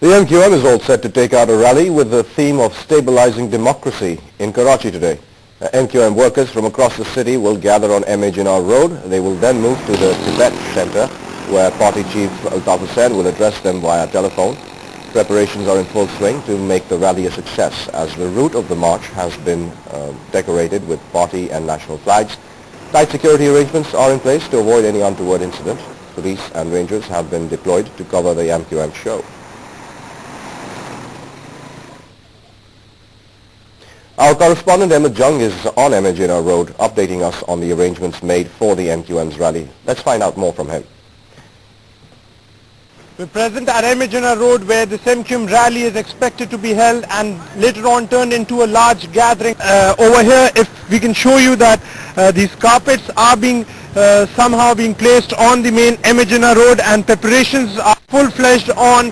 The MQM is all set to take out a rally with the theme of stabilizing democracy in Karachi today. MQM workers from across the city will gather on M.A. Jinnah Road. They will then move to the Tibet Center, where Party Chief Altaf Hussain will address them via telephone. Preparations are in full swing to make the rally a success, as the route of the march has been decorated with party and national flags. Tight security arrangements are in place to avoid any untoward incident. Police and rangers have been deployed to cover the MQM show. Our correspondent Ahmed Jung is on M.A. Jinnah Road, updating us on the arrangements made for the MQM's rally. Let's find out more from him. We're present at M.A. Jinnah Road, where this MQM rally is expected to be held and later on turned into a large gathering. Over here, if we can show you that these carpets are being somehow being placed on the main M.A. Jinnah Road, and preparations are full-fledged on.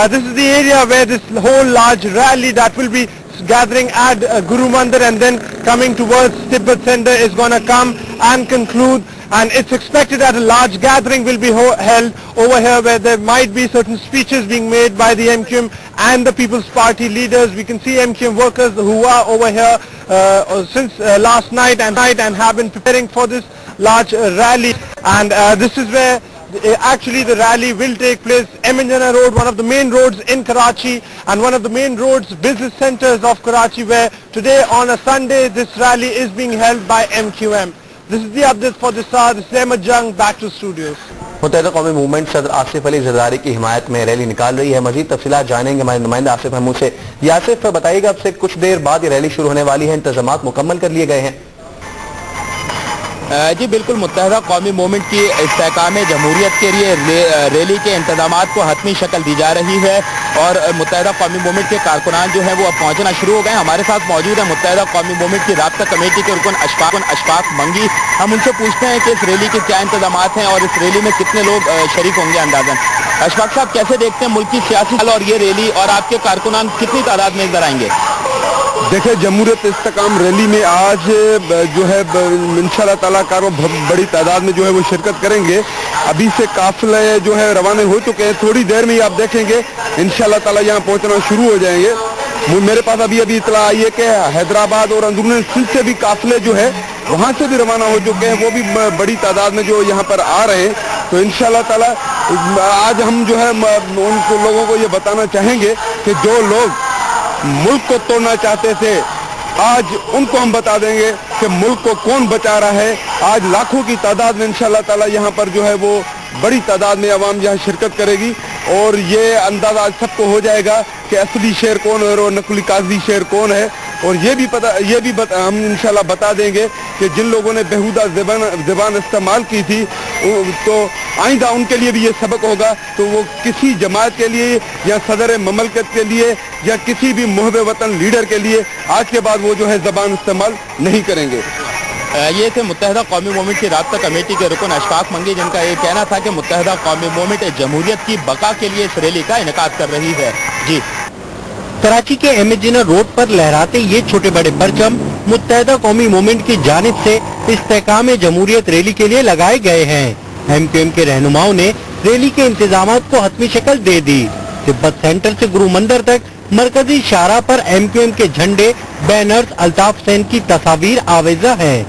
This is the area where this whole large rally that will be gathering at Guru Mandir and then coming towards Tibet Center is going to come and conclude, and it's expected that a large gathering will be held over here, where there might be certain speeches being made by the MQM and the People's Party leaders. We can see MQM workers who are over here since last night and have been preparing for this large rally, and this is where actually the rally will take place. M.A. Jinnah Road, one of the main roads in Karachi and one of the main roads, business centers of Karachi, where today on a Sunday this rally is being held by MQM. This is the update for this hour. This is Ahmed Jung, back to studios. متحدہ قومی movement صدر آصف علی زرداری کی حمایت میں rally نکال رہی ہے. مزید تفصیلات جانیں گے ہمارے نمائندہ آصف محمود سے. یہ آصف بتائیے گا، اب سے کچھ دیر بعد یہ ریلی شروع ہونے والی ہے، انتظامات مکمل کر لیے گئے ہیں؟ جی بالکل، متحدہ قومی موومنٹ کی استحکام جمہوریت کے لیے ریلی کے انتظامات کو حتمی شکل دی جا رہی ہے، اور متحدہ قومی موومنٹ کے کارکنان جو ہیں وہ اب پہنچنا شروع ہو گئے ہیں. ہمارے ساتھ موجود ہیں متحدہ قومی موومنٹ کی رابطہ کمیٹی کے رکن اشفاق منگی. ہم ان سے پوچھتے ہیں کہ اس ریلی کے کیا انتظامات ہیں اور اس ریلی میں کتنے لوگ شریک ہوں گے اندازاً. اشفاق صاحب، کیسے دیکھتے ہیں ملک کی سیاسی حال اور یہ ریلی، اور آپ کے کارکنان کتنی تعداد میں ادھر آئیں گے؟ دیکھیں، جمہوریت استحکام ریلی میں آج جو ہے انشاءاللہ تعالیٰ کاروں بڑی تعداد میں جو ہے وہ شرکت کریں گے. ابھی سے قافلے جو ہے روانہ ہو چکے ہیں، تھوڑی دیر میں ہی آپ دیکھیں گے انشاءاللہ تعالیٰ یہاں پہنچنا شروع ہو جائیں گے. میرے پاس ابھی اطلاع آئی ہے کہ حیدرآباد اور اندرون سندھ سے بھی قافلے جو ہے وہاں سے بھی روانہ ہو چکے ہیں، وہ بھی بڑی تعداد میں جو یہاں پر آ رہے ہیں. تو انشاءاللہ تعالیٰ آج ہم جو ہے ان کو لوگوں کو یہ بتانا چاہیں گے کہ جو لوگ ملک کو توڑنا چاہتے تھے، آج ان کو ہم بتا دیں گے کہ ملک کو کون بچا رہا ہے. آج لاکھوں کی تعداد میں انشاءاللہ تعالیٰ یہاں پر جو ہے وہ بڑی تعداد میں عوام یہاں شرکت کرے گی، اور یہ اندازہ آج سب کو ہو جائے گا کہ اصلی شیر کون ہے اور نقلی قاضی شیر کون ہے. اور یہ بھی ہم انشاءاللہ بتا دیں گے کہ جن لوگوں نے بیہودہ زبان استعمال کی تھی، تو آئندہ ان کے لیے بھی یہ سبق ہوگا. تو وہ کسی جماعت کے لیے یا صدر مملکت کے لیے یا کسی بھی محب وطن لیڈر کے لیے آج کے بعد وہ جو ہے زبان استعمال نہیں کریں گے. یہ تھے متحدہ قومی موومنٹ کی رابطہ کمیٹی کے رکن اشفاق منگی، جن کا یہ کہنا تھا کہ متحدہ قومی موومنٹ جمہوریت کی بقا کے لیے اس ریلی کا انعقاد کر رہی ہے. جی، کراچی کے M.A. جناح روڈ پر لہراتے یہ چھوٹے بڑے پرچم متحدہ قومی موومنٹ کی جانب سے استحکام جمہوریت ریلی کے لیے لگائے گئے ہیں. MQM کے رہنماؤں نے ریلی کے انتظامات کو حتمی شکل دے دی. تبت سینٹر سے گرو مندر تک مرکزی شاہراہ پر MQM کے جھنڈے، بینرز، الطاف حسین کی تصاویر آویزاں ہیں.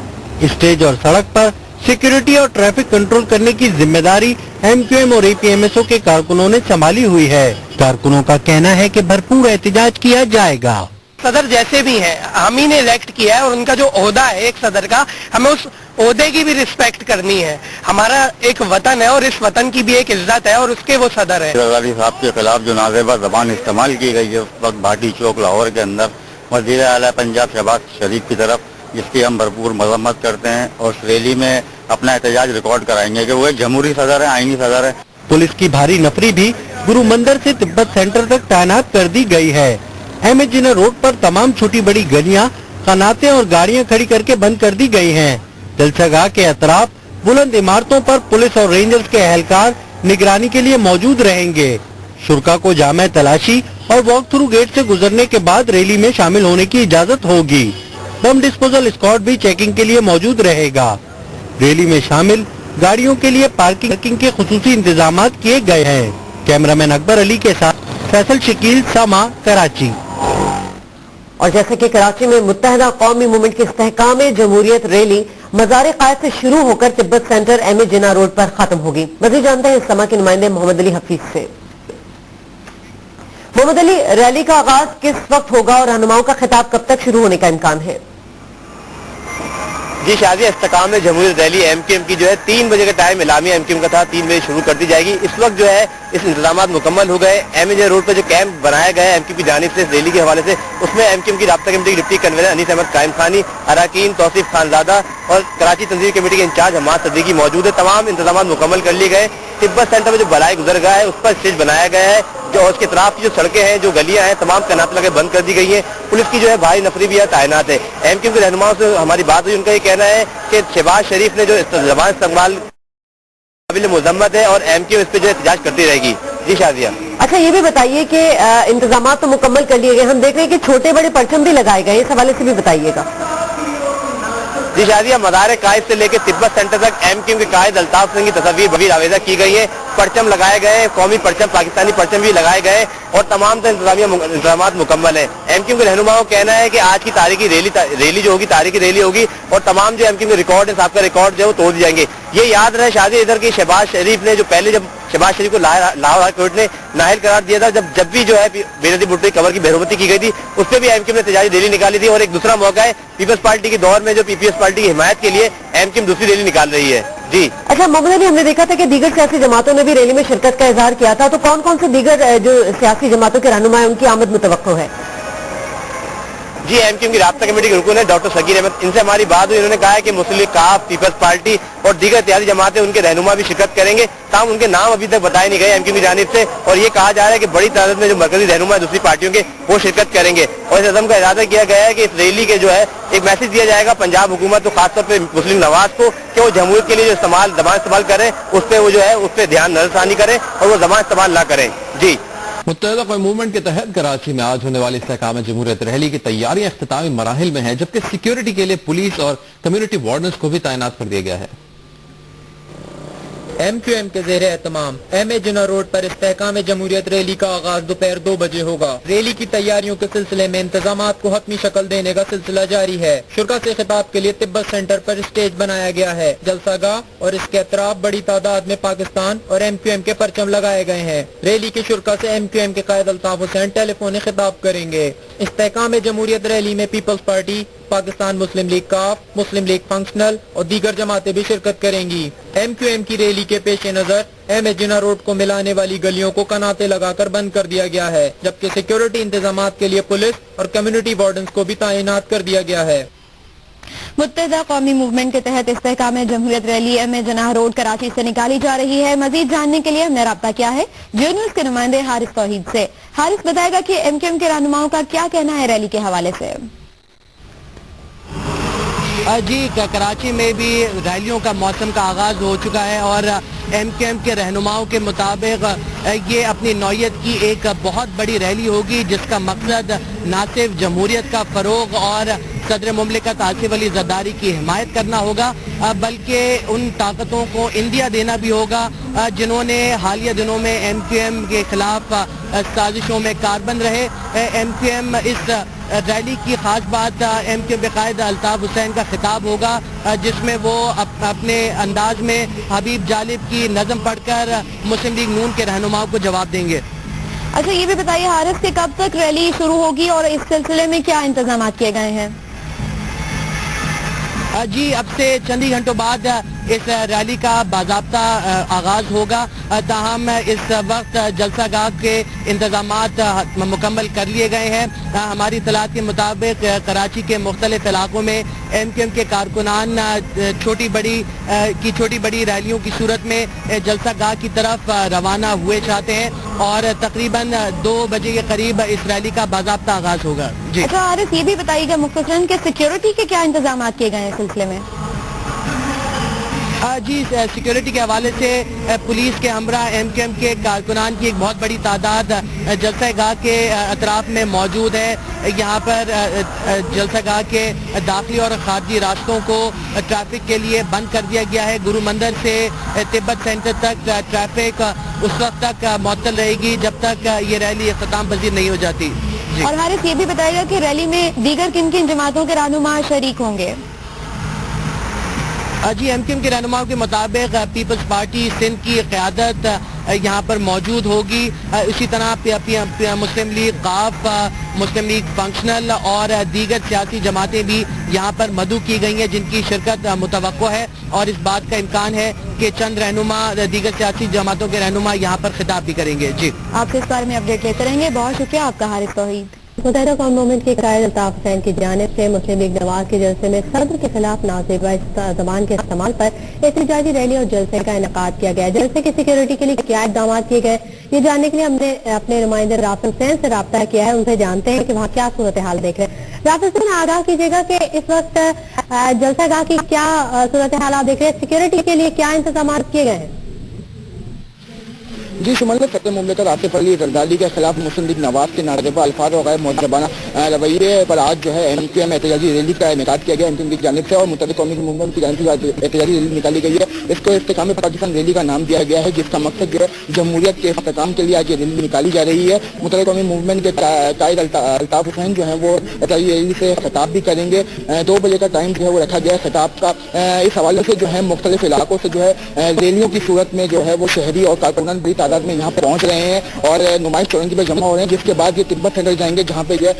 اسٹیج اور سڑک پر سیکیورٹی اور ٹریفک کنٹرول کرنے کی ذمہ داری MQM اور APMSO کے کارکنوں نے سنبھالی ہوئی ہے. کارکنوں کا کہنا ہے کہ بھرپور احتجاج کیا جائے گا. صدر جیسے بھی ہیں ہم ہی نے الیکٹ کیا ہے، اور ان کا جو عہدہ ہے ایک صدر کا، ہمیں اس عہدے کی بھی رسپیکٹ کرنی ہے. ہمارا ایک وطن ہے اور اس وطن کی بھی ایک عزت ہے، اور اس کے وہ صدر ہے. زرداری صاحب کے خلاف جو نازیبہ زبان استعمال کی گئی ہے اس وقت بھاٹی چوک لاہور کے اندر وزیر اعلیٰ پنجاب شہباز شریف کی طرف، جس کی ہم بھرپور مذمت کرتے ہیں، اور اس ریلی میں اپنا احتجاج ریکارڈ کرائیں گے کہ وہ ایک جمہوری صدر ہے، آئینی صدر ہے. پولیس کی بھاری نفری بھی گرو مندر سے تبت سینٹر تک تعینات کر دی گئی ہے. M.A. جناح روڈ پر تمام چھوٹی بڑی گلیاں، قناتیں اور گاڑیاں کھڑی کر کے بند کر دی گئی ہیں. جلسہ گاہ کے اطراف بلند عمارتوں پر پولیس اور رینجرز کے اہلکار نگرانی کے لیے موجود رہیں گے. شرکا کو جامع تلاشی اور واک تھرو گیٹ سے گزرنے کے بعد ریلی میں شامل ہونے کی اجازت ہوگی. بم ڈسپوزل اسکواڈ بھی چیکنگ کے لیے موجود رہے گا. ریلی میں شامل گاڑیوں کے لیے پارکنگ کے خصوصی انتظامات کیے گئے ہیں. کیمرہ مین اکبر علی کے ساتھ फैसल शकील, सामा, कराची। और जैसे कि कराची में मुत्तहदा कौमी मूवमेंट की इस्तेहकाम जमहूरियत रैली मज़ार कायद से शुरू होकर Tibet centre M A Jinnah road पर खत्म होगी। मज़ीद जानते हैं इस समा के नुमाइंदे मोहम्मद अली हफीज से। मोहम्मद अली, रैली का आगाज किस वक्त होगा और रहनुमाओं का खिताब कब तक शुरू होने का इम्कान है? जी शाजिया, इस्तेहकाम जमहूरियत रैली एमक्यूएम की जो है 3 बजे का टाइम इलामी एमक्यूएम का था, 3 बजे शुरू कर दी जाएगी। इस वक्त जो है इस इंतजाम मुकम्मल हो गए। एमए रोड पर जो कैंप बनाया गया है एमक्यूएम की जानिब से रैली के हवाले से, उसमें एमक्यूएम की राब्ता कमेटी के डिप्टी कन्वीनर अनीस अहमद कायम खानी, अराकीन तौसीफ खानजादा और कराची तंजीम कमेटी के इंचार्ज हमाद सदीकी मौजूद है। तमाम इंतजाम मुकम्मल कर लिए गए। तिब्बत सेंटर में जो बलाई गुजरगाह है उस पर स्टेज बनाया गया है, जो उसके तरफ की जो सड़कें हैं, जो गलियां हैं, तमाम तैनात लगे बंद कर दी गई हैं। पुलिस की जो है भारी नफरी भी तैनात है। एमक्यूएम के रहनुमाओं से हमारी बात हुई, उनका ये कहना है कि शहबाज शरीफ ने जो जबान इस्तेमाल काबिल मुजम्मत है और एमक्यूएम इस पर जो एहतजाज करती रहेगी। जी शाजिया। अच्छा, ये भी बताइए कि इंतजाम तो मुकम्मल कर लिए गए, हम देख रहे हैं कि छोटे बड़े परचम भी लगाए गए, इस हवाले से भी बताइएगा। जी शाजिया, मज़ार कायद से लेकर तिब्बत सेंटर तक एमक्यूएम के कायद अल्ताफ सिंह की तस्वीर भी आवेजा की गई है। परचम लगाए गए, कौमी परचम, पाकिस्तानी परचम भी लगाए गए और तमाम इंतजाम मुकम्मल है। एमक्यूएम के रहनुमाओं का कहना है कि आज की तारीखी रैली जो होगी, तारीखी रैली होगी और तमाम जो एमक्यूएम के रिकॉर्ड है, साहब का रिकॉर्ड जो है वो तोड़ दिए जाएंगे। ये याद रहे शाजिया इधर की शहबाज शरीफ ने जो पहले जब शहबाज शरीफ को लाहौर हाई कोर्ट ने नाहिल करार दिया था, जब भी जो है बेनजीर भुट्टो की कबर की बेरुमती की गई थी, उस पर भी एमक्यूएम ने एहतजाजी रैली निकाली थी। और एक दूसरा मौका है पीपल्स पार्टी के दौर में जो पीपीएस पार्टी की हिमायत के लिए एमक्यूएम दूसरी रैली निकाल रही है। जी अच्छा मोहम्मद अली, हमने देखा था कि दीगर सियासी जमातों ने भी रैली में शिरकत का इजहार किया था, तो कौन कौन से दीगर जो सियासी जमातों के रहनुमा उनकी आमद मुतवक्को है? जी एमक्यूएम की राब्ता कमेटी के रुकन है डॉक्टर सगीर अहमद, इनसे हमारी बात हुई। उन्होंने कहा है कि मुस्लिम लीग काफ, पीपल्स पार्टी और दीगर इत्यादि जमातें उनके रहनुमा भी शिरकत करेंगे। ताहम उनके नाम अभी तक बताए नहीं गए एमक्यूएम की जानिब से और ये कहा जा रहा है कि बड़ी तादाद में जो मरकजी रहनुमा है दूसरी पार्टियों के, वो शिरकत करेंगे। और इस अज़म का इरादा किया गया है कि इस रैली के जो है एक मैसेज दिया जाएगा पंजाब हुकूमत को, खासतौर पर मुस्लिम नवाज को, कि वो जमहूरियत के लिए जो जबान इस्तेमाल करें उस पर वो जो है उस पर ध्यान नजरसानी करें और वो जबान इस्तेमाल ना करें। जी मुत्तहदा कौमी मूवमेंट के तहत कराची में आज होने वाली इस्तेहकाम जमहूरियत रैली की तैयारियां इख्तितामी मराहिल में हैं, जबकि सिक्योरिटी के लिए पुलिस और कम्युनिटी वार्डन्स को भी तैनात कर दिया गया है। एमक्यूएम के ज़ेरे एहतमाम एम ए जिन्ना रोड पर इस्तेहकाम जमहूरियत रैली का आगाज दोपहर 2 बजे होगा। रैली की तैयारियों के सिलसिले में इंतजामात को हतमी शक्ल देने का सिलसिला जारी है। शुरा से खिताब के लिए तिब्बत सेंटर पर स्टेज बनाया गया है। जलसागाह और इसके अतराफ बड़ी तादाद में पाकिस्तान और एमक्यूएम के परचम लगाए गए हैं। रैली के शुरा से एमक्यूएम के कायद अल्ताफ हुसैन टेलीफोनिक खिताब करेंगे। इस्तेहकाम जमहूरियत रैली में पीपल्स पार्टी, पाकिस्तान मुस्लिम लीग काफ, मुस्लिम लीग फंक्शनल और दीगर जमातें भी शिरकत करेंगी। एमक्यूएम की रैली के पेश नजर एम ए जिन्ना रोड को मिलाने वाली गलियों को कनाते लगाकर बंद कर दिया गया है, जबकि सिक्योरिटी इंतजामात के लिए पुलिस और कम्युनिटी वार्डन्स को भी तैनात कर दिया गया है। मुत्तहदा कौमी मूवमेंट के तहत इस्तेहकाम जमहूरियत rally M A Jinnah road Karachi से निकाली जा रही है। मजीद जानने के लिए हमने राब्ता किया है जियो न्यूज के नुमाइंदे हारिस तौहीद से। हारिस बताएगा कि एमक्यूएम के रहनुमाओं का क्या कहना है रैली के हवाले से। जी कराची में भी रैलियों का मौसम का आगाज हो चुका है और एमक्यूएम के रहनुमाओं के मुताबिक ये अपनी नौयत की एक बहुत बड़ी रैली होगी, जिसका मकसद न सिर्फ जमहूरियत का फरोग और सदर मुमलिकत आसिफ अली जरदारी की हिमायत करना होगा, बल्कि उन ताकतों को इंदिया देना भी होगा जिन्होंने हालिया दिनों में एमक्यूएम के खिलाफ साजिशों में कारबंद रहे। एमक्यूएम इस रैली की खास बात एमक्यूएम के कायद अल्ताफ हुसैन का खिताब होगा, जिसमें वो अपने अंदाज में हबीब जालिब की नज़म पढ़कर मुस्लिम लीग नून के रहनुमाओं को जवाब देंगे। अच्छा ये भी बताइए हारिस कि कब तक रैली शुरू होगी और इस सिलसिले में क्या इंतजाम किए गए हैं? जी अब से चंद ही घंटों बाद इस रैली का बाज़ाब्ता आगाज होगा। ताहम इस वक्त जलसागाह के इंतजामात मुकम्मल कर लिए गए हैं। हमारी इत्तलात के मुताबिक कराची के मुख्तलिफ इलाकों में एमक्यूएम के कारकुनान छोटी बड़ी रैलियों की सूरत में जलसागाह की तरफ रवाना हुए चाहते हैं और तकरीबन 2 बजे के करीब इस रैली का बाज़ाब्ता आगाज होगा। जी अच्छा हारिस ये भी बताइएगा मुख्तसरन के सिक्योरिटी के क्या इंतजाम किए गए हैं इस सिलसिले में? जी, सिक्योरिटी के हवाले से पुलिस के हमरा MKM के कारकुनान की एक बहुत बड़ी तादाद जलसागाह के अतराफ में मौजूद है। यहाँ पर जलसागाह के दाखिली और खारजी रास्तों को ट्रैफिक के लिए बंद कर दिया गया है। गुरु मंदिर से तिब्बत सेंटर तक ट्रैफिक उस वक्त तक मुअत्तल रहेगी जब तक ये रैली इख्तिताम पजीर नहीं हो जाती। और हारिस, ये भी बताइएगा कि रैली में दीगर किन किन जमातों के रहनुमा शरीक होंगे? जी, MKM के रहनुमाओं के मुताबिक पीपल्स पार्टी सिंध की क़यादत यहाँ पर मौजूद होगी। इसी तरह मुस्लिम लीग काफ, मुस्लिम लीग फंक्शनल और दीगर सियासी जमातें भी यहाँ पर मदऊ की गई हैं जिनकी शिरकत मुतवक्को है और इस बात का इम्कान है कि चंद रहनुमा दीगर सियासी जमातों के रहनुमा यहाँ पर खिताब भी करेंगे। जी, आपसे इस बारे में अपडेट लेते रहेंगे। बहुत शुक्रिया आपका हारिस तौहीद। मुत्तहिदा कौम मूवमेंट के कायद अल्ताफ हुसैन की जानिब से मुस्लिम लीग नवाज के जलसे में सदर के खिलाफ नाजेबा ज़बान के इस्तेमाल पर एहतजाजी रैली और जलसे का इनेकाद किया गया। जलसे की सिक्योरिटी के लिए क्या इक़दाम किए गए, ये जानने के लिए हमने अपने नुमाइंदे राफिल हुसैन से राब्ता किया है। उनसे जानते हैं कि वहाँ क्या सूरत हाल देख रहे हैं। राफिल हुसैन, आगाह कीजिएगा कि इस वक्त जलसागाह की क्या सूरत हाल आप देख रहे हैं, सिक्योरिटी के लिए क्या इंतजाम किए गए हैं? जी, शुमाल सदर मुमलिकत आसिफ अली जरदारी के खिलाफ मुस्लिम लीग नवाज के नारेबा अल्फाज और गैर मुअद्दबाना रवैये पर आज जो है MKM एहतजाजी रैली का इनेकाद किया गया MKM की जानिब से और मुत्तहिदा कौमी मूवमेंट की जानिब से एहतजाजी रैली निकाली गई है। इसको इस्तेकाम पाकिस्तान रैली का नाम दिया गया है, जिसका मकसद जो है जमहूरियत के इस्तेकाम के लिए आज ये रैली निकाली जा रही है। मुत्तहिदा कौमी मूवमेंट के कायद अल्ताफ हुसैन जो है वो एहतजाजी रैली से खिताब भी करेंगे। 2 बजे का टाइम जो है वो रखा गया है खिताब का। इस हवाले से जो है मुख्तलिफ इलाकों से जो है रैलियों की सूरत में जो है वो शहरी और कारकुनान बड़ी तादाद में यहाँ पहुँच रहे हैं और नुमाइश चौरंगी पे जमा हो रहे हैं, जिसके बाद ये तिब्बत सेंटर जाएंगे जहाँ पे जो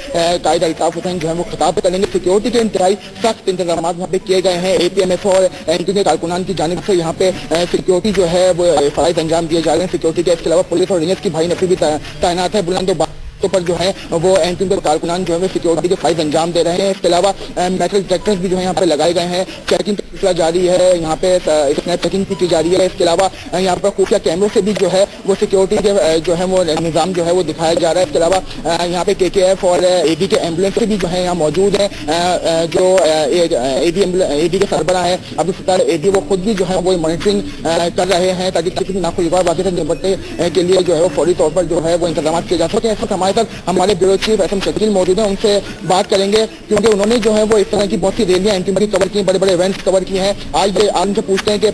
कायद अल्ताफ हुसैन जो है वो खिताब करेंगे। सिक्योरिटी के इंतहाई सख्त इंतजाम यहाँ पे किए गए हैं। APMF और MKM के कारकुनान की जानिब से यहाँ पे सिक्योरिटी जो है वो फराइज अंजाम दिए जा रहे हैं। सिक्योरिटी के इसके अलावा पुलिस और रेंजर्स की भाई नफरी भी तैनात है। बुलंदो पर जो है वो MKM के कारकुनान जो है सिक्योरिटी के फाइज अंजाम दे रहे हैं। इसके अलावा मेटल डिटेक्टर्स भी जो है यहाँ पे लगाए गए हैं। चेकिंग का सिलसिला जारी है, यहाँ पे स्नैप चेकिंग की जा रही है। इसके अलावा यहाँ पर खुफिया कैमरों से भी जो है वो सिक्योरिटी के जो है वो निज़ाम जो है वो दिखाया जा रहा है। इसके अलावा यहाँ पे KKF और AD के एम्बुलेंस भी जो है यहाँ मौजूद है। जो AD के सरबराह है अब्दुल सत्तार AD, वो खुद भी जो है वो मॉनिटरिंग कर रहे हैं ताकि किसी भी नाखुशगवार वाक़े से निपटने के लिए जो है वो फौरी तौर पर जो है वो इंतजाम किए जा सके। हमारे ब्यूरो चीफ SM शकील मौजूद हैं, उनसे बात करेंगे क्योंकि उन्होंने जो है वो इस तरह की बहुत सी रैलियां MKM की कवर की, बड़े बड़े इवेंट्स कवर किए हैं। आज उनसे पूछते हैं कि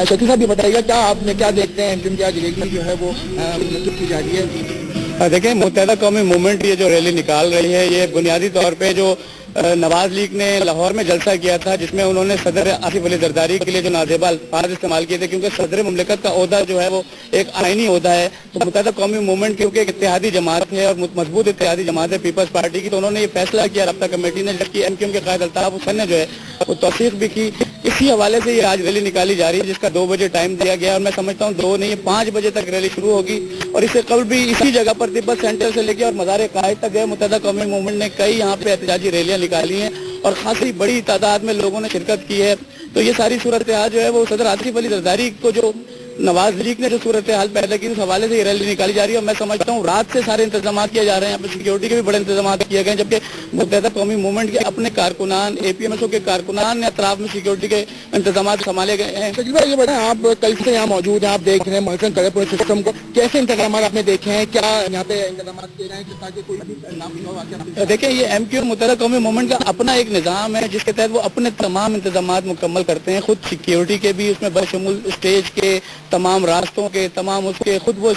शकील साहब भी बताइएगा क्या आपने क्या देखते हैं MKM की आज रैली जो है वो की जा रही है? देखिए, मुत्तहिदा कौमी मूवमेंट ये जो रैली निकाल रही है ये बुनियादी तौर पे जो नवाज लीग ने लाहौर में जलसा किया था जिसमें उन्होंने सदर आसिफ अली जरदारी के लिए जो नाजेबा अल्फाज इस्तेमाल किए थे, क्योंकि सदर मुमलिकत का ओहदा जो है वो एक आईनी ओहदा है। तो मुत्तहिदा कौमी मूवमेंट क्योंकि एक इत्तेहादी जमात है और मजबूत इत्तेहादी जमात है पीपल्स पार्टी की, तो उन्होंने ये फैसला किया रब्ता कमेटी ने, जबकि MKM के कायद अल्ताफ हुसैन ने जो है वो तौसीक भी की। इसी हवाले से ये आज रैली निकाली जा रही है जिसका 2 बजे टाइम दिया गया और मैं समझता हूँ 2 नहीं 5 बजे तक रैली शुरू होगी। और इससे कल भी इसी जगह पर तिब्बत सेंटर से लेकर और मज़ार कायद तक गए मुत्तहिदा कौमी मूवमेंट ने कई यहाँ पे एहतजाजी रैलियाँ निकाली हैं और खासी बड़ी तादाद में लोगों ने शिरकत की है। तो ये सारी सूरत हाल जो है वो सदर आसिफ अली जरदारी को जो नवाज लीग ने जो सूरत हाल पैदा की उस हवाले से ये रैली निकाली जा रही है और मैं समझता हूँ रात से सारे इंतजाम किए जा रहे हैं। यहाँ पे सिक्योरिटी के भी बड़े इंतजाम किए गए, जबकि मुत्तहिदा कौमी मूवमेंट के अपने कारकुनान APMSO के कारकुनान ने अतराफ में सिक्योरिटी के इंतजाम संभाले गए हैं। ये बड़ा आप कल से यहाँ मौजूद हैं, आप देख रहे हैं मॉनिटरिंग करें पूरे सिस्टम को, कैसे इंतजाम आपने देखे हैं, क्या यहाँ पे इंतजाम किए गए हैं ताकि कोई भी? देखिए, ये MKM मुत्तहिदा कौमी मूवमेंट का अपना एक निज़ाम है जिसके तहत वो अपने तमाम इंतजाम मुकम्मल करते हैं। खुद सिक्योरिटी के भी उसमें बशमूल स्टेज के तमाम रास्तों के तमाम उसके खुद वो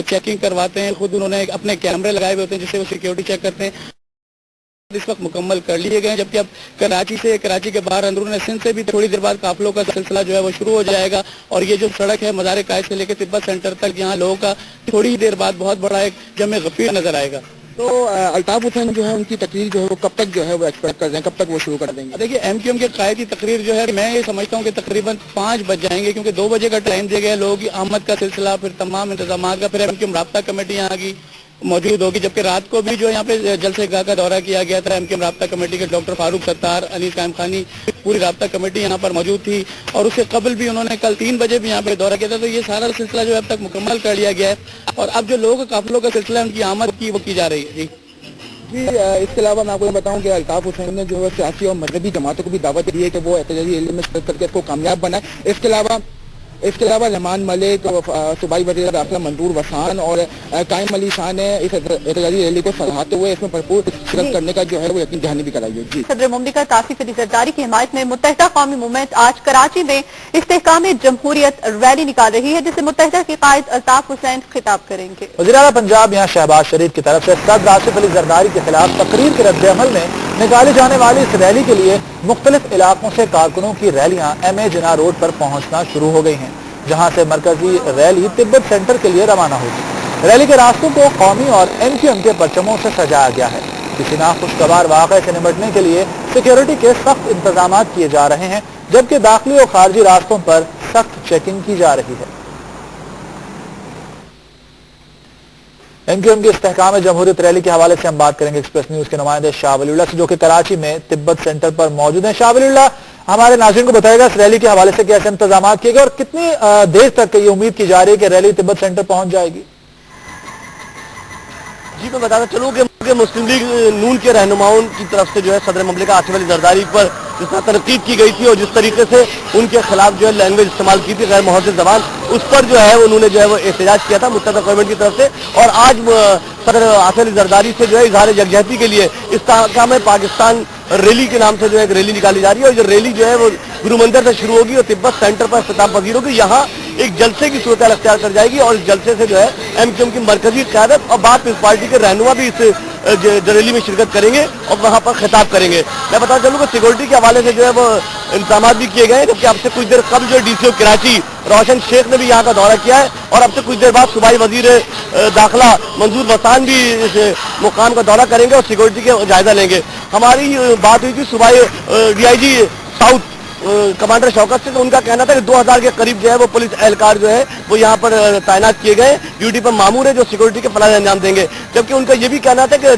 चेकिंग करवाते हैं, खुद उन्होंने अपने कैमरे लगाए हुए होते हैं जिससे वो सिक्योरिटी चेक करते हैं। इस वक्त मुकम्मल कर लिए गए, जबकि अब कराची के बाहर अंदरून सिंध से भी थोड़ी देर बाद काफिलों का सिलसिला जो है वो शुरू हो जाएगा और ये जो सड़क है मज़ार कायद से लेकर तिब्बत सेंटर तक, यहाँ लोगों का थोड़ी देर बाद बहुत बड़ा एक जमे गफीर नजर आएगा। तो अल्ताफ हुसैन जो है उनकी तकरीर जो है वो कब तक जो है वो एक्सपेक्ट कर रहे हैं, कब तक वो शुरू कर देंगे? देखिए, MKM के कायद की तकरीर जो है मैं ये समझता हूँ कि तकरीबन 5 बज जाएंगे, क्योंकि 2 बजे का टाइम दिया गया। लोगों की आमद का सिलसिला, फिर तमाम इंतजाम का, फिर MKM राब्ता कमेटी यहाँ की मौजूद होगी, जबकि रात को भी जो यहाँ पे जलसेगाह का दौरा किया गया था। MKM राब्ता कमेटी के डॉक्टर फारूक सत्तार, अनीस कायम खानी, पूरी राब्ता कमेटी यहाँ पर मौजूद थी और उससे कबल भी उन्होंने कल 3 बजे भी यहाँ पे दौरा किया था। तो ये सारा सिलसिला जो है अब तक मुकम्मल कर लिया गया है और अब जो लोगों काफिलों का सिलसिला उनकी आमद की वो की जा रही है। जी جی اس کے علاوہ میں آپ کو بتاؤں کہ الطاف حسین نے جو ہے سیاسی اور مذہبی جماعتوں کو بھی دعوت دی ہے کہ وہ احتجاجی ریلی میں شرکت کر کے اس کو کامیاب بنائے۔ اس کے علاوہ رحمان ملک، صوبائی وزیر داخلہ منظور وسان اور قائم علی شاہ نے اس احتجاجی ریلی کو سراہتے ہوئے اس میں بھرپور شرکت کرنے کا جو ہے وہ یقین دہانی بھی کرائی ہے۔ جی صدر مملکت آصف علی زرداری کی حمایت میں متحدہ قومی موومنٹ آج کراچی میں استحکام جمہوریت ریلی نکال رہی ہے، جسے متحدہ کے قائد الطاف حسین خطاب کریں گے۔ وزیر اعلیٰ پنجاب یہاں شہباز شریف کی طرف سے صدر آصف علی زرداری کے خلاف تقریر کے رد عمل میں نکالی جانے والی اس ریلی کے لیے مختلف علاقوں سے کارکنوں کی ریلیاں ایم اے جناح روڈ پر پہنچنا شروع ہو گئی ہیں، جہاں سے مرکزی ریلی تبت سینٹر کے لیے روانہ ہوگی۔ ریلی کے راستوں کو قومی اور ایم کیو ایم کے پرچموں سے سجایا گیا ہے۔ کسی ناخوشگوار واقعے سے نمٹنے کے لیے سیکیورٹی کے سخت انتظامات کیے جا رہے ہیں، جبکہ داخلی اور خارجی راستوں پر سخت چیکنگ کی جا رہی ہے۔ ایم کیو ایم کی استحکام جمہوریت ریلی کے حوالے سے ہم بات کریں گے ایکسپریس نیوز کے نمائندے شاہ ولی اللہ سے، جو کہ کراچی میں تبت سینٹر پر موجود ہیں۔ شاہ ولی اللہ، ہمارے ناظرین کو بتائے گا اس ریلی کے حوالے سے کیسے انتظامات کیے گئے اور کتنی دیر تک یہ امید کی جا رہی ہے کہ ریلی تبت سینٹر پہنچ جائے گی؟ جی میں بتاتا چلوں کہ مسلم لیگ نون کے رہنماؤں کی طرف سے جو ہے صدر مملکت آصف علی زرداری پر جس طرح تنقید کی گئی تھی اور جس طریقے سے ان کے خلاف جو ہے لینگویج استعمال کی تھی، غیر مہذب زبان، اس پر جو ہے انہوں نے جو ہے وہ احتجاج کیا تھا متحدہ گورنمنٹ کی طرف سے، اور آج صدر آصف علی زرداری سے جو ہے اظہار یکجہتی کے لیے استحکام پاکستان ریلی کے نام سے جو ہے ایک ریلی نکالی جا رہی ہے، اور یہ ریلی جو ہے وہ گرو مندر سے شروع ہوگی اور تبت سینٹر پر اختتام پذیر ہوگی۔ یہاں ایک جلسے کی صورتحال اختیار کر جائے گی اور اس جلسے سے جو ہے ایم کیو ایم کی مرکزی قیادت اور بعد اس پارٹی کے رہنما بھی اس ریلی میں شرکت کریں گے اور وہاں پر خطاب کریں گے۔ میں بتا چلوں کہ سیکورٹی کے حوالے سے جو ہے وہ انتظامات بھی کیے گئے ہیں، جبکہ اب سے کچھ دیر قبل جو ڈی سی او کراچی روشن شیخ نے بھی یہاں کا دورہ کیا ہے، اور اب سے کچھ دیر بعد صوبائی وزیر داخلہ منظور وسان بھی اس مقام کا دورہ کریں گے اور سیکورٹی کے جائزہ لیں گے۔ ہماری بات ہوئی تھی صوبائی D I G South commander Shaukat سے، تو ان کا کہنا تھا کہ 2000 کے قریب جو ہے وہ پولیس اہلکار جو ہے وہ یہاں پر تعینات کیے گئے، ڈیوٹی پر مامور ہے، جو سیکورٹی کے فلاح انجام دیں گے، جبکہ ان کا یہ بھی کہنا تھا کہ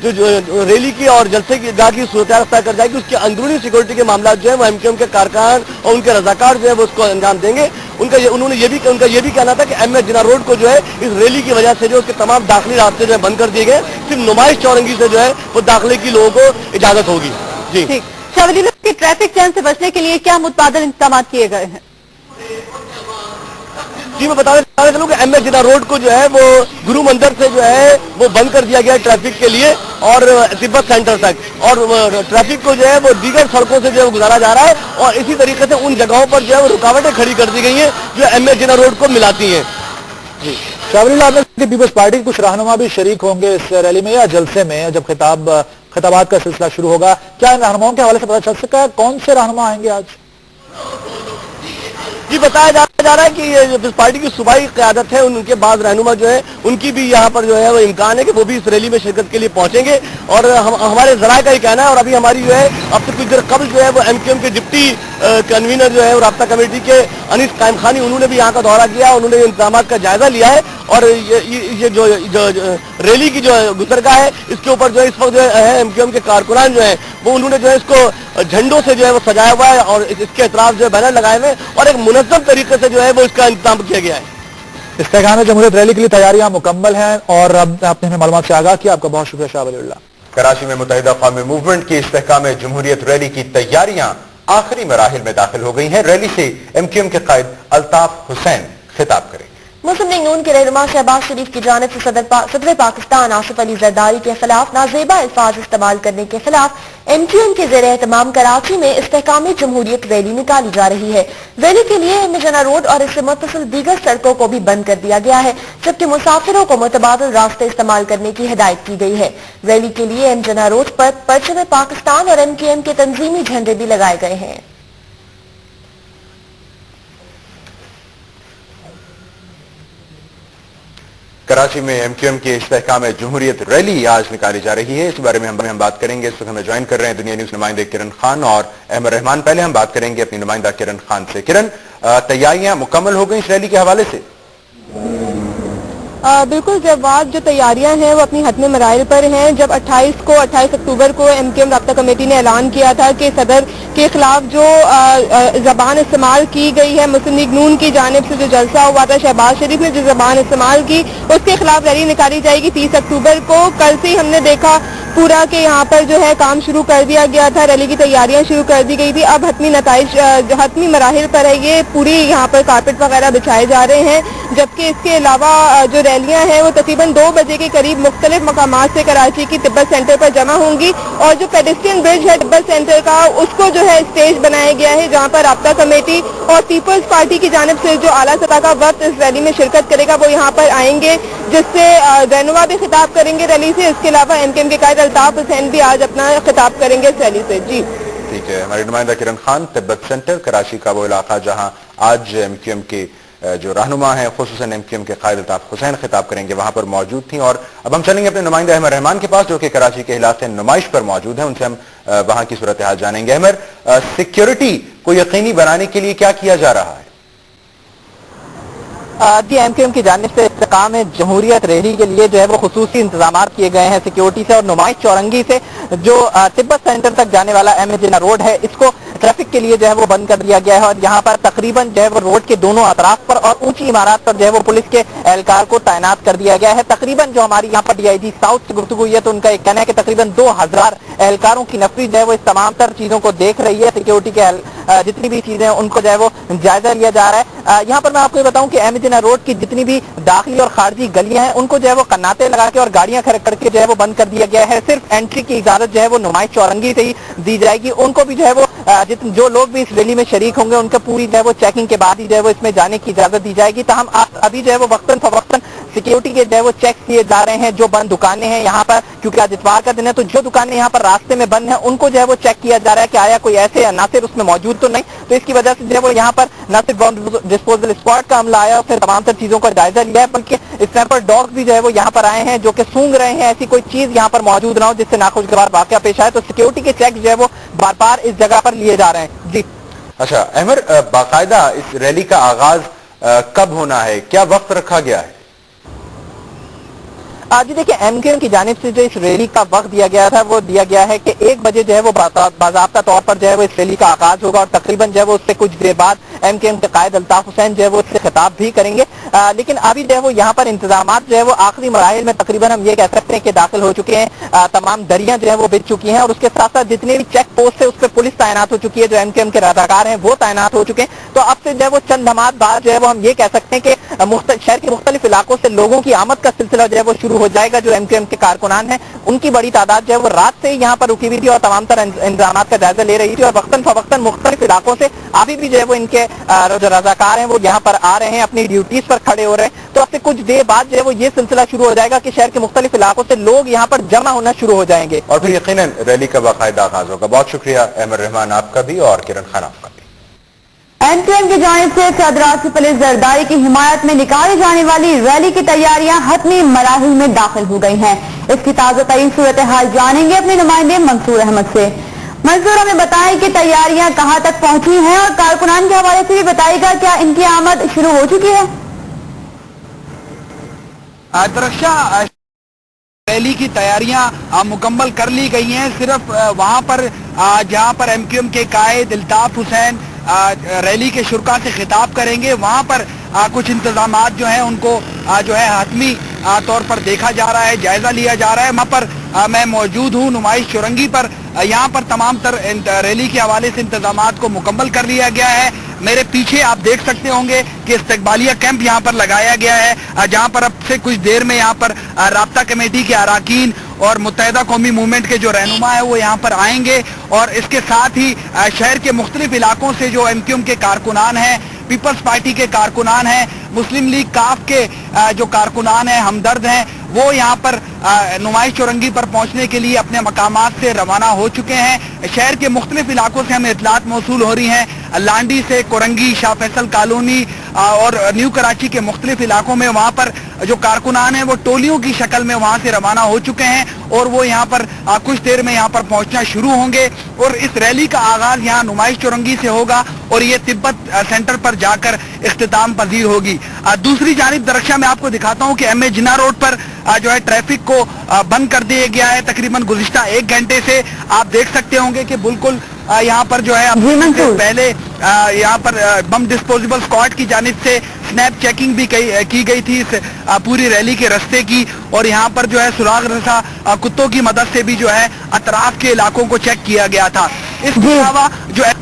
جو ریلی کی اور جلسے کی گاہ کی صورتحال اختیار کر جائے گی، اس کے اندرونی سیکورٹی کے معاملات جو ہے وہ ایم کیو ایم کے کارکن اور ان کے رضاکار جو ہے وہ اس کو انجام دیں گے۔ انہوں نے یہ بھی کہنا تھا کہ ایم اے جناح روڈ کو جو ہے اس ریلی کی وجہ سے جو اس کے تمام داخلی راستے جو ہے بند کر دیے گئے، صرف نمائش چورنگی سے جو ہے وہ داخلے کی لوگوں کو اجازت ہوگی۔ جی شاہ ولی اللہ کی ٹریفک جام سے بچنے کے لیے کیا متبادل انتظامات کیے گئے ہیں؟ جی میں بتانا چلوں کہ ایم اے جناح روڈ کو جو ہے وہ گرو مندر سے جو ہے وہ بند کر دیا گیا ہے ٹریفک کے لیے اور تبت سینٹر تک، اور ٹریفک کو جو ہے وہ دیگر سڑکوں سے جو ہے وہ گزارا جا رہا ہے، اور اسی طریقے سے ان جگہوں پر جو ہے وہ رکاوٹیں کھڑی کر دی گئی ہیں جو ایم اے جناح روڈ کو ملاتی ہیں۔ جی شاہ ولی اللہ، پیپلز پارٹی کے کچھ رہنما بھی شریک ہوں گے اس ریلی میں یا جلسے میں جب خطابات کا سلسلہ شروع ہوگا، کیا ان رہنماؤں کے حوالے سے پتہ چل سکا ہے کون سے رہنما آئیں گے آج؟ جی بتایا جا رہا ہے کہ یہ پیپلز پارٹی کی صوبائی قیادت ہے، ان کے بعض رہنما جو ہے ان کی بھی یہاں پر جو ہے وہ امکان ہے کہ وہ بھی اس ریلی میں شرکت کے لیے پہنچیں گے، اور ہمارے ذرائع کا یہ کہنا ہے، اور ابھی ہماری جو ہے اب سے کچھ دیر قبل جو ہے وہ ایم کیو ایم کے ڈپٹی کنوینر جو ہے رابطہ کمیٹی کے انیس قائم خانی، انہوں نے بھی یہاں کا دورہ کیا، انہوں نے انتظامات کا جائزہ لیا ہے، اور یہ جو ریلی کی جو گزرگاہ ہے اس کے اوپر جو ہے اس وقت جو ہے ایم کیو ایم کے کارکنان جو ہیں وہ انہوں نے جو ہے اس کو جھنڈوں سے جو ہے وہ سجایا ہوا ہے اور اس کے اطراف جو ہے بینر لگائے ہوئے اور ایک منظم طریقے سے جو ہے وہ اس کا انتظام کیا گیا ہے۔ استحکام جمہوریت ریلی کے لیے تیاریاں مکمل ہیں اور اب آپ نے ہمیں معلومات سے آگاہ کیا، آپ کا بہت شکریہ شاہ ولی اللہ۔ کراچی میں متحدہ قومی موومنٹ کی استحکام جمہوریت ریلی کی تیاریاں آخری مراحل میں داخل ہو گئی ہیں۔ ریلی سے ایم کیو ایم کے قائد الطاف حسین خطاب کریں۔ مسلم لیگ نون کے رہنما شہباز شریف کی جانب سے صدر پاکستان آصف علی زرداری کے خلاف نازیبا الفاظ استعمال کرنے کے خلاف ایم کیو ایم کے زیر اہتمام کراچی میں استحکام جمہوریت ریلی نکالی جا رہی ہے۔ ریلی کے لیے ایم جناح روڈ اور اس سے متصل دیگر سڑکوں کو بھی بند کر دیا گیا ہے، جبکہ مسافروں کو متبادل راستے استعمال کرنے کی ہدایت کی گئی ہے۔ ریلی کے لیے ایم جناح روڈ پر پرچم پاکستان اور ایم کیو ایم کے تنظیمی جھنڈے بھی لگائے گئے ہیں۔ کراچی میں ایم کیو ایم کی استحکام جمہوریت ریلی آج نکالی جا رہی ہے، اس بارے میں ہم بات کریں گے۔ اس وقت ہمیں جوائن کر رہے ہیں دنیا نیوز نمائندے کرن خان اور احمد رحمان۔ پہلے ہم بات کریں گے اپنی نمائندہ کرن خان سے۔ کرن، تیاریاں مکمل ہو گئی اس ریلی کے حوالے سے؟ बिल्कुल, जब आज जो तैयारियां हैं वो अपनी हतमी मराइल पर हैं। जब 28 अक्टूबर को MQM राब्ता कमेटी ने ऐलान किया था कि सदर के खिलाफ जो जबान इस्तेमाल की गई है, मुस्लिम लीग नून की जानिब से जो जलसा हुआ था, शहबाज शरीफ ने जो जबान इस्तेमाल की, उसके खिलाफ रैली निकाली जाएगी 30 अक्टूबर को। कल से ही हमने देखा पूरा के यहाँ पर जो है काम शुरू कर दिया गया था, रैली की तैयारियां शुरू कर दी गई थी। अब हतमी मराहिल पर है ये, पूरी यहाँ पर कारपेट वगैरह बिछाए जा रहे हैं। जबकि इसके अलावा जो रैलियां हैं वो तकरीबन 2 बजे के करीब मुख्तलिफ मकामात से कराची की तिब्बत सेंटर पर जमा होंगी और जो पेडेस्ट्रियन ब्रिज है तिब्बत सेंटर का, उसको जो है स्टेज बनाया गया है जहाँ पर राब्ता कमेटी और पीपल्स पार्टी की जानिब से जो आला सतह का वक्त इस रैली में शिरकत करेगा वो यहाँ पर आएंगे, जिससे रहनुमा भी खिताब करेंगे रैली से। इसके अलावा MQM के कायद अल्ताफ हुसैन भी आज अपना खिताब करेंगे इस रैली से। जी ठीक है, हमारी नुमाइंदा किरण खान तिब्बत सेंटर कराची का वो इलाका जहाँ आज MQM के जो रहनुमा हैं, खुसूसन MQM के कायद अल्ताफ हुसैन खिताब करेंगे, वहां पर मौजूद थी। और अब हम चलेंगे अपने नुमाइंदा अहमद रहमान के पास जो कि कराची के इलाके नुमाइश पर मौजूद हैं, उनसे हम वहां की सूरत हाल जानेंगे। अहमद, सिक्योरिटी को यकीनी बनाने के लिए क्या किया जा रहा है? जी, MQM की जानिब से इस्तेकाम जमहूरियत रैली के लिए जो है वो खुसूसी इंतजाम किए गए हैं सिक्योरिटी से। और नुमाइश चौरंगी से जो तिब्बत सेंटर तक जाने वाला MA जिन्ना रोड है, इसको ट्रैफिक के लिए जो है वो बंद कर दिया गया है और यहाँ पर तकरीबन जो है वो रोड के दोनों अतराफ पर और ऊंची इमारत पर जो है वो पुलिस के एहलकार को तैनात कर दिया गया है। तकरीबन जो हमारी यहाँ पर DIG साउथ से गुफ्तगू हुई है तो उनका एक कहना है कि तकरीबन 2000 एहलकारों की नफरी जो है वो इस तमाम तर चीजों को देख रही है। सिक्योरिटी के जितनी भी चीजें उनको जो है वो जायजा लिया जा रहा है। यहाँ पर मैं आपको ये बताऊं कि MA जिन्ना रोड की जितनी भी दाखिली और खारजी गलियां हैं उनको जो है वो कन्नाते लगा के और गाड़ियां खड़े करके जो है वो बंद कर दिया गया है। सिर्फ एंट्री की इजाजत जो है वो नुमाइश चौरंगी से ही दी जाएगी। उनको भी जो है वो जो लोग भी इस रैली में शरीक होंगे उनका पूरी जो है वो चेकिंग के बाद ही जो है वो इसमें जाने की इजाजत दी जाएगी। तो हम अभी जो है वो वक्तन फवक्तन सिक्योरिटी के जो है वो चेक किए जा रहे हैं। जो बंद दुकानें हैं यहाँ पर, क्योंकि आज इतवार का दिन है, तो जो दुकानें यहाँ पर रास्ते में बंद हैं उनको जो है वो चेक किया जा रहा है कि आया कोई ऐसे अनासिर उसमें मौजूद तो नहीं। तो इसकी वजह से जो है वो यहाँ पर न सिर्फ बॉम्ब डिस्पोजल स्क्वाड का अमला आया और फिर तमाम तर चीजों का जायजा लिया है, बल्कि स्नैपर डॉग भी जो है वो यहाँ पर आए हैं जो कि सूंघ रहे हैं ऐसी कोई चीज यहाँ पर मौजूद ना हो जिससे नाखुशगवार वाकया पेश आए। तो सिक्योरिटी के चेक जो है वो बार बार इस जगह पर लिए जा रहे हैं। जी अच्छा अहमद, बाकायदा इस रैली का आगाज कब होना है, क्या वक्त रखा गया है? जी देखिए, MQM की जानिब से जो इस रैली का वक्त दिया गया था वो दिया गया है कि 1 बजे जो है वो बाज़ाब्ता तौर पर जो है वो इस रैली का आगाज होगा और तकरीबन जो है वो उससे कुछ देर बाद MQM के कायद अल्ताफ हुसैन जो है वो इससे खिताब भी करेंगे। लेकिन अभी जो है वो यहाँ पर इंतजामात जो है वो आखिरी मराहिल में तकरीबन हम ये कह सकते हैं कि दाखिल हो चुके हैं। तमाम दरियां जो है वो बिछ चुकी हैं और उसके साथ साथ जितने भी चेक पोस्ट है उस पर पुलिस तैनात हो चुकी है, जो MQM के रजाकार हैं वो तैनात हो चुके हैं। तो अब से जो है वो चंद धमात बाद जो है वो हम ये कह सकते हैं कि शहर के मुख्तलिफ इलाकों से लोगों की आमद का सिलसिला जो है वो शुरू हो जाएगा। जो MQM के कारकुनान हैं उनकी बड़ी तादाद जो है वो रात से ही यहाँ पर रुकी हुई थी और तमाम तरह इंतजाम का जायजा ले रही थी और वक्तन फवक्तन मुख्तलिफ इलाकों से अभी भी जो है वो इनके जो रजाकार हैं वो यहाँ पर आ रहे हैं, अपनी ड्यूटीज पर खड़े हो रहे हैं। तो अब से कुछ देर बाद जो है वो ये सिलसिला शुरू हो जाएगा कि शहर के मुख्तलिफ इलाकों से लोग यहाँ पर जमा होना शुरू हो जाएंगे और फिर यकीनन रैली का बाकायदा आगाज होगा। बहुत शुक्रिया अहमद रहमान आपका भी और किरण खान आपका भी। MQM की जानिब से सदर आसिफ अली जरदारी की हिमायत में निकाली जाने वाली रैली की तैयारियां हतमी मराहिल में दाखिल हो गई हैं। इसकी ताजा तरीन सूरत हाल जानेंगे अपने नुमाइंदे मंसूर अहमद से। मंसूर, हमें बताएं कि तैयारियां कहां तक पहुंची हैं और कारकुनान के हवाले से भी बताएगा क्या इनकी आमद शुरू हो चुकी है? रैली की तैयारियां मुकम्मल कर ली गई हैं। सिर्फ वहां पर जहां पर MQM के कायद अल्ताफ हुसैन रैली के शुरा से खिताब करेंगे, वहां पर कुछ इंतजामात जो हैं उनको जो है हतमी तौर पर देखा जा रहा है, जायजा लिया जा रहा है। वहां पर मैं मौजूद हूं नुमाइश चौरंगी पर। यहाँ पर तमाम तर रैली के हवाले से इंतजामात को मुकम्मल कर लिया गया है। मेरे पीछे आप देख सकते होंगे कि इस्तकबालिया कैंप यहाँ पर लगाया गया है, जहाँ पर अब से कुछ देर में यहाँ पर राब्ता कमेटी के अराकीन और मुत्तहिदा कौमी मूवमेंट के जो रहनुमा है वो यहाँ पर आएंगे और इसके साथ ही शहर के मुख्तलिफ इलाकों से जो MQM के कारकुनान हैं, पीपल्स पार्टी के कारकुनान हैं, मुस्लिम लीग काफ के जो कारकुनान हैं, हमदर्द हैं, वो यहाँ पर नुमाइश चौरंगी पर पहुंचने के लिए अपने मकामात से रवाना हो चुके हैं। शहर के मुख्तलिफ इलाकों से हमें इतलात मौसूल हो रही हैं। लांडी से कोरंगी, शाह फैसल कॉलोनी और न्यू कराची के मुख्तलिफ इलाकों में वहां पर जो कारकुनान हैं वो टोलियों की शक्ल में वहां से रवाना हो चुके हैं और वो यहाँ पर कुछ देर में यहाँ पर पहुंचना शुरू होंगे और इस रैली का आगाज यहाँ नुमाइश चौरंगी से होगा और ये तिब्बत सेंटर पर जाकर इख्तिताम पजीर होगी। दूसरी जानिब दरख्शा मैं आपको दिखाता हूँ कि एमए जिन्ना रोड पर जो है ट्रैफिक को बंद कर दिया गया है। तकरीबन गुज़िश्ता 1 घंटे से आप देख सकते होंगे कि बिल्कुल यहाँ पर जो है पहले यहाँ पर बम डिस्पोजेबल स्क्वाड की जानिब से स्नैप चेकिंग भी की गई थी इस पूरी रैली के रास्ते की और यहाँ पर जो है सुराग रसा कुत्तों की मदद से भी जो है अतराफ के इलाकों को चेक किया गया था। इसके अलावा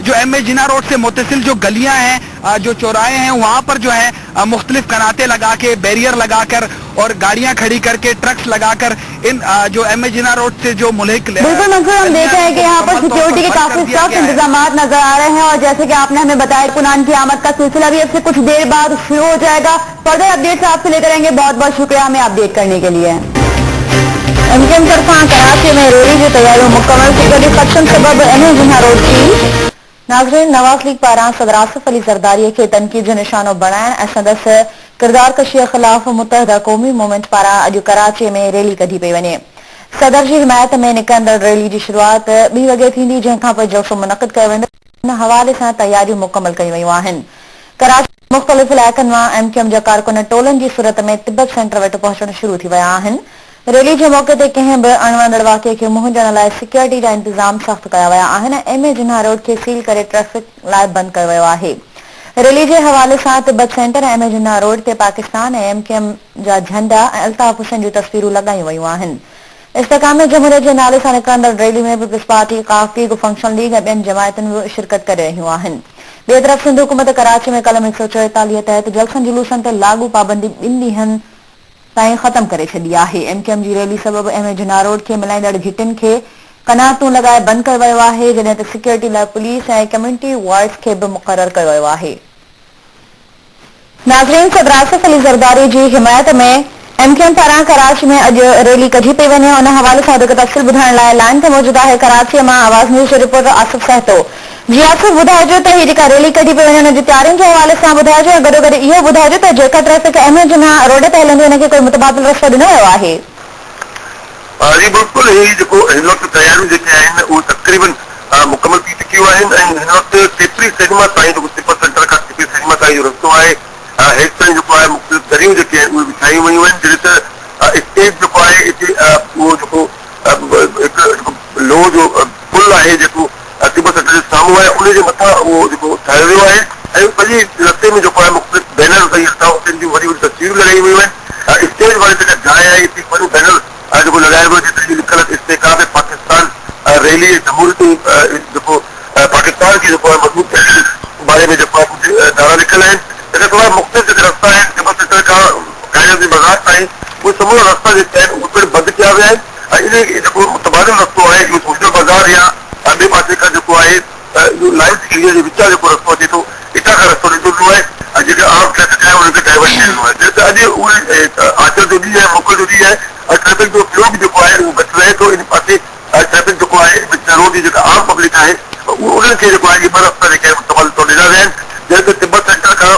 जो एमए जिन्ना रोड से मुत्तसिल जो गलियां हैं, जो चौराहे हैं, वहाँ पर जो है मुख्तलिफ कनाते लगा के, बैरियर लगाकर और गाड़ियां खड़ी करके, ट्रक्स लगाकर इन जो एमए जिन्ना रोड से जो मुल्क बिल्कुल मंसूर, हम देख रहे हैं कि यहाँ पर सिक्योरिटी के काफी सख्त इंतजाम नजर आ रहे हैं और जैसे कि आपने हमें बताया कुरान की आमद का सिलसिला भी अब से कुछ देर बाद शुरू हो जाएगा। फर्दर अपडेट्स आपसे लेकर आएंगे। बहुत बहुत शुक्रिया हमें अपडेट करने के लिए। एमकेएम तरफा कराची में रैली की तैयारियों मुकम्मल सिक्योरिटी खदशन सबब एमए जिन्ना रोड की नाज़रीन नवाज लीग पारां सदर आसिफ अली ज़रदारी के तनकीद जो निशानो बणाइण ऐं संदसि किरदार कशीअ ख़िलाफ़ मुतहदा क़ौमी मूवमेंट पारां अॼु कराची में रैली कढी पई वञे। सदर जी हिमायत में निकिरंदड़ रैली जी शुरूआत 2 वॻे थींदी, जंहिंखां पोइ जलसो मुनक़िद कयो वेंदो। इन हवाले सां तैयारियूं मुकम्मल कयूं वयूं आहिनि। कराची मुख़्तलिफ़ इलाइक़नि मां एमकेएम जा कारकुन टोलनि जी सूरत में तिब्बत सेंटर वटि पहुचण शुरू थी विया आहिनि। रैली जे मौक़े ते कंहिं बि अणवंदड़ वाक़े खे मुंहुं ॾियण लाइ सिक्योरिटी जा इंतज़ाम सख़्त कया विया आहिनि ऐं एमए जिन्ना रोड खे सील करे ट्रैफ़िक लाइ बंदि कयो वियो आहे। रैली जे हवाले सां तिब्बत सेंटर ऐं एमए जिन्ना रोड ते पाकिस्तान ऐं एमकेएम जा झंडा ऐं अल्ताफ़ हुसैन जूं तस्वीरूं लॻायूं वयूं आहिनि। इस्तेकाम जमहूरियत जे नाले सां निकिरंदड़ रैली में पीपल्स पार्टी, काफ लीग, फंक्शन लीग ऐं ॿियनि जमायतुनि बि शिरकत करे रहियूं आहिनि। ॿिए तरफ़ सिंध हुकूमत कराची में कलम 144 तहत जलसनि जुलूसनि ते लागू पाबंदी 2 ॾींहनि ताईं ख़त्म करे छॾी आहे। एमकेएम जी रैली सबब एमए जिन्ना रोड खे मिलाईंदड़ घिटियुनि खे कनातूं लॻाए बंदि कयो वियो आहे, जॾहिं त सिक्योरिटी लाइ पुलिस ऐं कम्युनिटी वार्ड्स खे बि मुक़ररु कयो वियो आहे। नाज़रीन, सदर आसिफ अली ज़रदारी जी हिमायत में एमकेएम पारां कराची में अॼु रैली कढी पई वञे। उन हवाले सां तफ़सील ॿुधाइण लाइ लाइन ते मौजूद आहे कराची मां आवाज़ न्यूज़ जो रिपोर्टर आसिफ सहतो। जी आसिफ, ॿुधाइजो त हीअ जेका रैली कढी पई वञे हुन जी तयारियुनि जे हवाले सां ॿुधाइजो ऐं गॾोगॾु इहो ॿुधाइजो त जेका ट्रैफ़िक एमए जिन्ना रोड ते हलंदी हुनखे कोई मुतबादिल रस्तो ॾिनो वियो आहे। जी बिल्कुल, ही जेको हिन वक़्तु तयारियूं जेके आहिनि उहे तक़रीबन मुकमल थी चुकियूं आहिनि ऐं हिन वक़्तु टिपरी सिनेमा ताईं जेको तिब्बत सेंटर खां टिपरी सिनेमा ताईं जो रस्तो आहे, हेठि ताईं जेको आहे मुख़्तलिफ़ दरियूं जेके आहिनि उहे विछायूं वयूं आहिनि, जॾहिं त स्टेज जेको आहे हिते उहो जेको हिकु लो जो पुल आहे जेको तिब्बत सेंटर जे साम्हूं आहे उनजे मथां उहो जेको ठाहियो वियो आहे ऐं सॼे रस्ते में जेको आहे मुख़्तलिफ़ बैनर ऐं अल्ताफ़ हुसैन जूं वॾियूं तस्वीरूं लॻाई वयूं आहिनि। स्टेज वारी जेका जाइ आहे हिते वॾो बैनर जेको लॻायो वियो जेतिरी लिखियल इस्तेकाम पाकिस्तान रैली जमहूरियत जेको पाकिस्तान खे जेको आहे मज़बूत करण बारे में जेको आहे नारा लिखियल आहिनि। हिन खां मुख़्तलिफ़ जेके रस्ता आहिनि तिब्बत सेंटर खां काइनात जी बाज़ार ताईं उहे समूरा रस्ता जेके आहिनि उहे पिणु बंदि कया विया आहिनि ऐं इन जेको मुतबादिल रस्तो आहे इहो सोशल बाज़ार या ॿिए पासे खां जेको आहे लाइन्स एरिया जे विचां जेको रस्तो अचे थो इतां खां रस्तो निकिरंदो आहे ऐं जेके आम ट्रैफिक आहे उनखे डाइवर्ट करणो आहे। जंहिं त अॼु उहे आचर जो ॾींहुं आहे, मोकल जो ॾींहुं आहे ऐं ट्रैफिक जो फ्लो बि जेको आहे उहो घटि रहे थो। इन पासे ट्रैफिक जेको आहे रोड जी जेका आम पब्लिक आहे उन्हनि खे जेको आहे इहे 2 रस्ता जेके आहिनि मुतबादिल तौर ॾिना विया आहिनि। जंहिं त तिब्बत सेंटर खां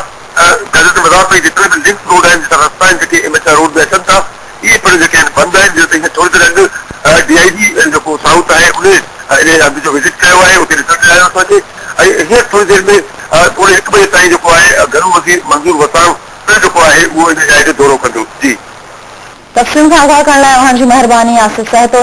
काइनात बाज़ार ताईं जेतिरा बि लिंक्स रोड आहिनि, जेका रस्ता आहिनि जेके एमएचआर रोड में अचनि था इहे पिणु जेके आहिनि बंदि आहिनि। जीअं त हीअं थोरी देरि अॻु DIG जेको साउथ आहे उन इन हंधि जो विज़िट कयो आहे, उते रिसर्च आयो असांखे ऐं हींअर थोरी देरि में पोणे 1 बजे ताईं जेको आहे घरू वज़ीर मंज़ूर वसाण पिणु जेको आहे उहो इन जाइ जो दौरो कंदो। जी, तफ़सील खां आगाह करण लाइ तव्हांजी महिरबानी आसिफ सहतो।